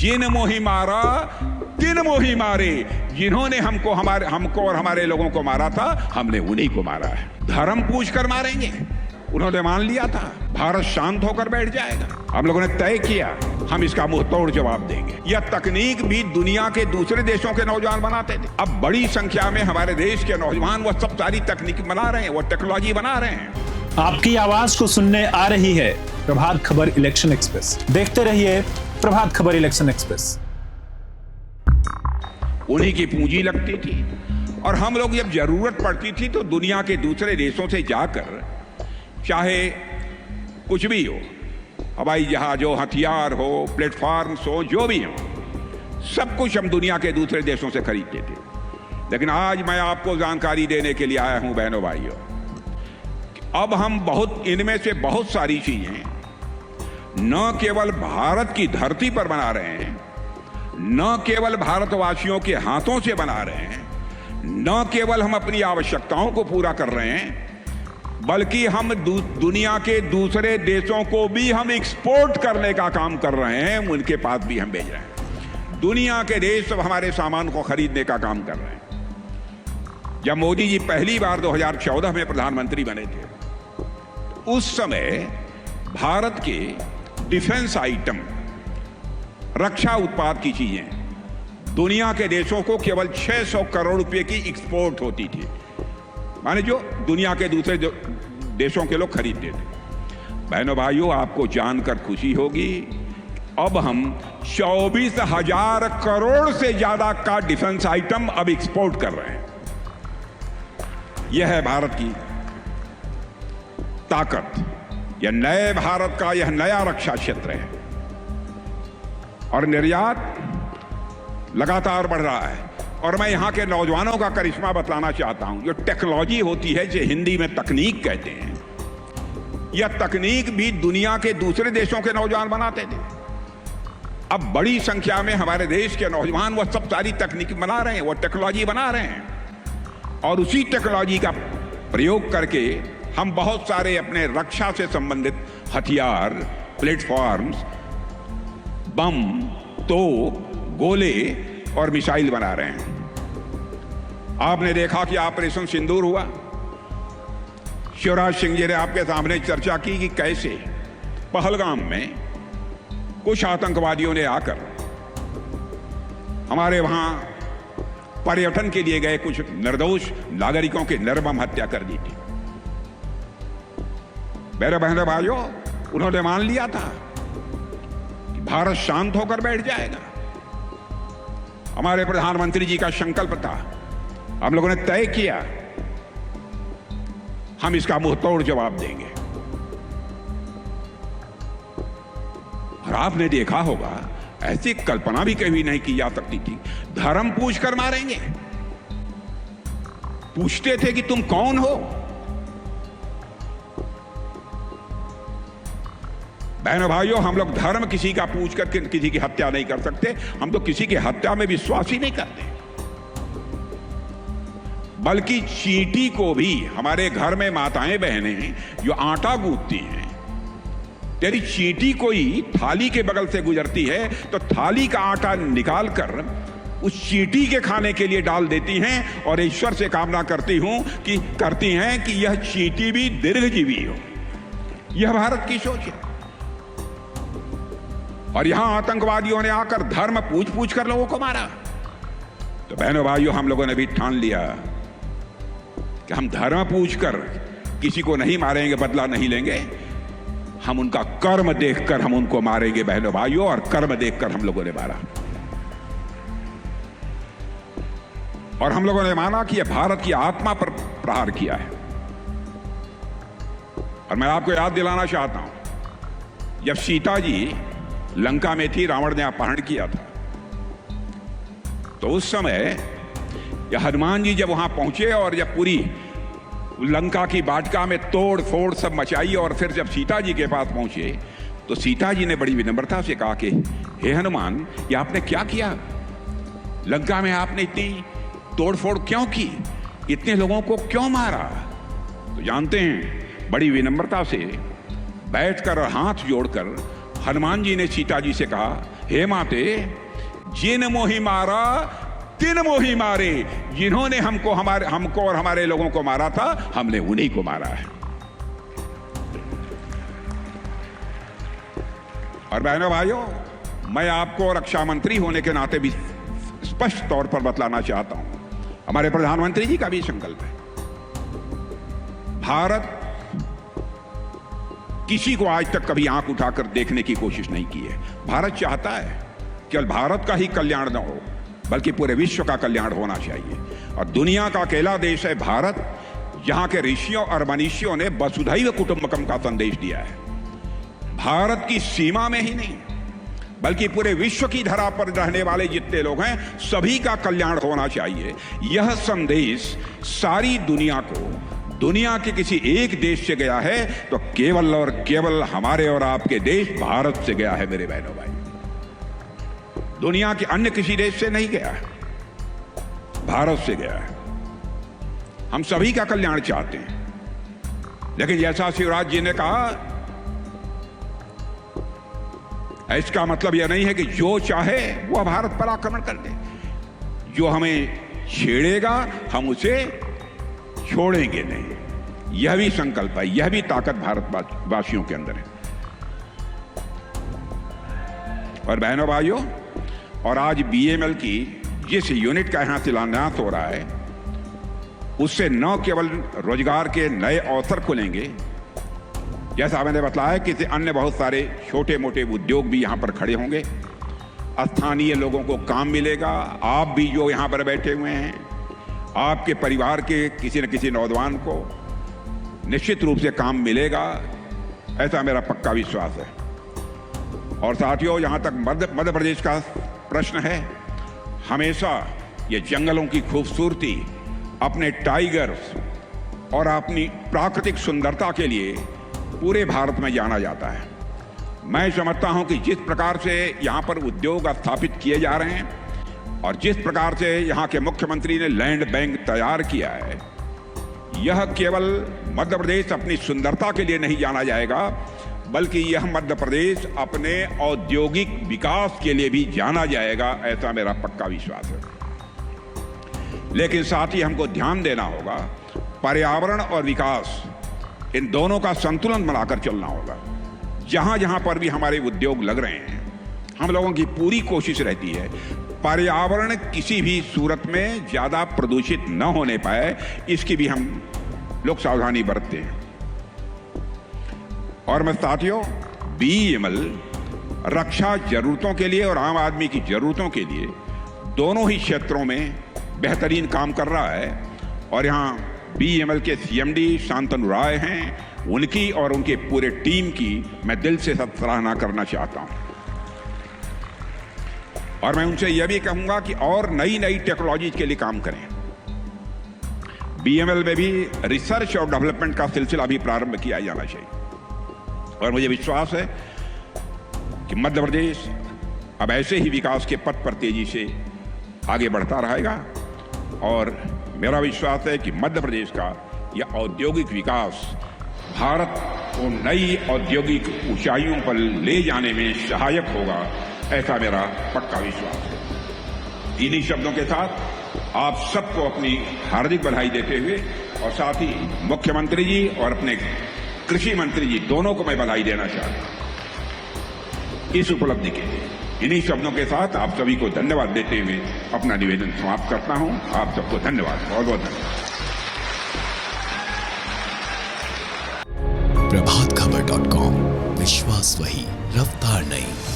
जिन मोहि मारा तिन मोहि मारे। जिन्होंने हमको और हमारे लोगों को मारा था, हमने उन्हीं को मारा है। धर्म पूछ कर मारेंगे, उन्होंने मान लिया था। भारत शांत होकर बैठ जाएगा, हम लोगों ने तय किया, हम इसका मुंहतोड़ जवाब देंगे। यह तकनीक भी दुनिया के दूसरे देशों के नौजवान बनाते थे। अब बड़ी संख्या में हमारे देश के नौजवान वो सब सारी तकनीक बना रहे हैं, वो टेक्नोलॉजी बना रहे हैं। आपकी आवाज को सुनने आ रही है प्रभात खबर इलेक्शन एक्सप्रेस। देखते रहिए प्रभात खबर इलेक्शन एक्सप्रेस। उन्हीं की पूंजी लगती थी और हम लोग जब जरूरत पड़ती थी तो दुनिया के दूसरे देशों से जाकर, चाहे कुछ भी हो, हवाई जहाज हो, हथियार हो, प्लेटफॉर्म्स हो, जो भी हो, सब कुछ हम दुनिया के दूसरे देशों से खरीदते थे। लेकिन आज मैं आपको जानकारी देने के लिए आया हूं बहनों भाइयों, अब हम इनमें से बहुत सारी चीजें न केवल भारत की धरती पर बना रहे हैं, न केवल भारतवासियों के हाथों से बना रहे हैं, न केवल हम अपनी आवश्यकताओं को पूरा कर रहे हैं, बल्कि हम दुनिया के दूसरे देशों को भी हम एक्सपोर्ट करने का काम कर रहे हैं, उनके पास भी हम भेज रहे हैं। दुनिया के देश सब हमारे सामान को खरीदने का काम कर रहे हैं। जब मोदी जी पहली बार 2014 में प्रधानमंत्री बने थे, उस समय भारत के डिफेंस आइटम, रक्षा उत्पाद की चीजें दुनिया के देशों को केवल 600 करोड़ रुपए की एक्सपोर्ट होती थी, माने जो दुनिया के दूसरे देशों के लोग खरीदते थे। बहनों भाइयों, आपको जानकर खुशी होगी, अब हम 24,000 करोड़ से ज्यादा का डिफेंस आइटम अब एक्सपोर्ट कर रहे हैं। यह है भारत की ताकत, यह नए भारत का यह नया रक्षा क्षेत्र है। और निर्यात लगातार बढ़ रहा है। और मैं यहां के नौजवानों का करिश्मा बतलाना चाहता हूं। जो टेक्नोलॉजी होती है, जिसे हिंदी में तकनीक कहते हैं, यह तकनीक भी दुनिया के दूसरे देशों के नौजवान बनाते थे। अब बड़ी संख्या में हमारे देश के नौजवान वो सब सारी तकनीक बना रहे हैं, वो टेक्नोलॉजी बना रहे हैं, और उसी टेक्नोलॉजी का प्रयोग करके हम बहुत सारे अपने रक्षा से संबंधित हथियार, प्लेटफॉर्म्स, बम, तोप, गोले और मिसाइल बना रहे हैं। आपने देखा कि ऑपरेशन सिंदूर हुआ। शिवराज सिंह जी ने आपके सामने चर्चा की कि कैसे पहलगाम में कुछ आतंकवादियों ने आकर हमारे वहां पर्यटन के लिए गए कुछ निर्दोष नागरिकों की निर्मम हत्या कर दी थी। मेरे बहनों भाइयों, उन्होंने मान लिया था कि भारत शांत होकर बैठ जाएगा। हमारे प्रधानमंत्री जी का संकल्प था, हम लोगों ने तय किया, हम इसका मुंहतोड़ जवाब देंगे। और आपने देखा होगा, ऐसी कल्पना भी कभी नहीं की जा सकती थी। धर्म पूछकर मारेंगे। पूछते थे कि तुम कौन हो। बहनों भाइयों, हम लोग धर्म किसी का पूछ कर किसी की हत्या नहीं कर सकते। हम तो किसी की हत्या में विश्वास ही नहीं करते। बल्कि चींटी को भी, हमारे घर में माताएं बहनें जो आटा गूंथती हैं, तेरी चींटी कोई थाली के बगल से गुजरती है तो थाली का आटा निकालकर उस चींटी के खाने के लिए डाल देती हैं, और ईश्वर से कामना करती हैं कि यह चींटी भी दीर्घजीवी हो। यह भारत की सोच है। और यहां आतंकवादियों ने आकर धर्म पूछ कर लोगों को मारा। तो बहनों भाइयों, हम लोगों ने भी ठान लिया कि हम धर्म पूछकर किसी को नहीं मारेंगे, बदला नहीं लेंगे। हम उनका कर्म देखकर हम उनको मारेंगे बहनों भाइयों, और कर्म देखकर हम लोगों ने मारा। और हम लोगों ने माना कि यह भारत की आत्मा पर प्रहार किया है। और मैं आपको याद दिलाना चाहता हूं, जब सीता जी लंका में थी, रावण ने अपहरण किया था, तो उस समय यह हनुमान जी जब वहां पहुंचे और जब पूरी लंका की वाटिका में तोड़ फोड़ सब मचाई, और फिर जब सीता जी के पास पहुंचे तो सीता जी ने बड़ी विनम्रता से कहा कि हे हनुमान, ये आपने क्या किया? लंका में आपने इतनी तोड़फोड़ क्यों की? इतने लोगों को क्यों मारा? तो जानते हैं, बड़ी विनम्रता से बैठकर और हाथ जोड़कर हनुमान जी ने सीता जी से कहा, हे माते, जिन मोहि मारा तिन मोहि मारे। जिन्होंने हमको और हमारे लोगों को मारा था, हमने उन्हीं को मारा है। और बहनों भाइयों, मैं आपको रक्षा मंत्री होने के नाते भी स्पष्ट तौर पर बतलाना चाहता हूं, हमारे प्रधानमंत्री जी का भी संकल्प है। भारत किसी को आज तक कभी आंख उठाकर देखने की कोशिश नहीं की है। भारत चाहता है केवल भारत का ही कल्याण न हो, बल्कि पूरे विश्व का कल्याण होना चाहिए। और दुनिया का अकेला देश है भारत, जहां के ऋषियों और मनीषियों ने वसुधैव कुटुंबकम का संदेश दिया है। भारत की सीमा में ही नहीं, बल्कि पूरे विश्व की धरा पर रहने वाले जितने लोग हैं, सभी का कल्याण होना चाहिए। यह संदेश सारी दुनिया को, दुनिया के किसी एक देश से गया है तो केवल और केवल हमारे और आपके देश भारत से गया है। मेरे बहनों भाई, दुनिया के अन्य किसी देश से नहीं गया है, भारत से गया है। हम सभी का कल्याण चाहते हैं, लेकिन जैसा शिवराज जी ने कहा, इसका मतलब यह नहीं है कि जो चाहे वह भारत पर आक्रमण कर दे। जो हमें छेड़ेगा हम उसे छोड़ेंगे नहीं। यह भी संकल्प है, यह भी ताकत भारतवासियों के अंदर है। और बहनों भाइयों, और आज बीएमएल की जिस यूनिट का यहां शिलान्यास हो रहा है, उससे न केवल रोजगार के नए अवसर खुलेंगे, जैसा मैंने बताया कि अन्य बहुत सारे छोटे मोटे उद्योग भी यहां पर खड़े होंगे। स्थानीय लोगों को काम मिलेगा। आप भी जो यहां पर बैठे हुए हैं, आपके परिवार के किसी न किसी नौजवान को निश्चित रूप से काम मिलेगा, ऐसा मेरा पक्का विश्वास है। और साथियों, जहां तक मध्य प्रदेश का प्रश्न है, हमेशा ये जंगलों की खूबसूरती, अपने टाइगर्स और अपनी प्राकृतिक सुंदरता के लिए पूरे भारत में जाना जाता है। मैं समझता हूं कि जिस प्रकार से यहां पर उद्योग स्थापित किए जा रहे हैं और जिस प्रकार से यहां के मुख्यमंत्री ने लैंड बैंक तैयार किया है, यह केवल मध्य प्रदेश अपनी सुंदरता के लिए नहीं जाना जाएगा, बल्कि यह मध्य प्रदेश अपने औद्योगिक विकास के लिए भी जाना जाएगा, ऐसा मेरा पक्का विश्वास है। लेकिन साथ ही हमको ध्यान देना होगा, पर्यावरण और विकास, इन दोनों का संतुलन बनाकर चलना होगा। जहां जहां पर भी हमारे उद्योग लग रहे हैं, हम लोगों की पूरी कोशिश रहती है पर्यावरण किसी भी सूरत में ज्यादा प्रदूषित न होने पाए, इसकी भी हम लोग सावधानी बरतते हैं। और मैं साथियों, बीएमएल रक्षा जरूरतों के लिए और आम आदमी की जरूरतों के लिए दोनों ही क्षेत्रों में बेहतरीन काम कर रहा है। और यहाँ बीएमएल के सीएमडी शांतनु राय हैं, उनकी और उनके पूरे टीम की मैं दिल से सराहना करना चाहता हूं। और मैं उनसे यह भी कहूंगा कि और नई नई टेक्नोलॉजी के लिए काम करें। बीएमएल में भी रिसर्च और डेवलपमेंट का सिलसिला भी प्रारंभ किया जाना चाहिए। और मुझे विश्वास है कि मध्य प्रदेश अब ऐसे ही विकास के पथ पर तेजी से आगे बढ़ता रहेगा। और मेरा विश्वास है कि मध्य प्रदेश का यह औद्योगिक विकास भारत को नई औद्योगिक ऊंचाइयों पर ले जाने में सहायक होगा, ऐसा मेरा पक्का विश्वास है। इन्हीं शब्दों के साथ आप सबको अपनी हार्दिक बधाई देते हुए, और साथ ही मुख्यमंत्री जी और अपने कृषि मंत्री जी दोनों को मैं बधाई देना चाहता हूं इस उपलब्धि के लिए। इन्हीं शब्दों के साथ आप सभी को धन्यवाद देते हुए अपना निवेदन समाप्त करता हूं। आप सबको धन्यवाद, बहुत बहुत धन्यवाद। प्रभातखबर.com, विश्वास वही, रफ्तार नहीं।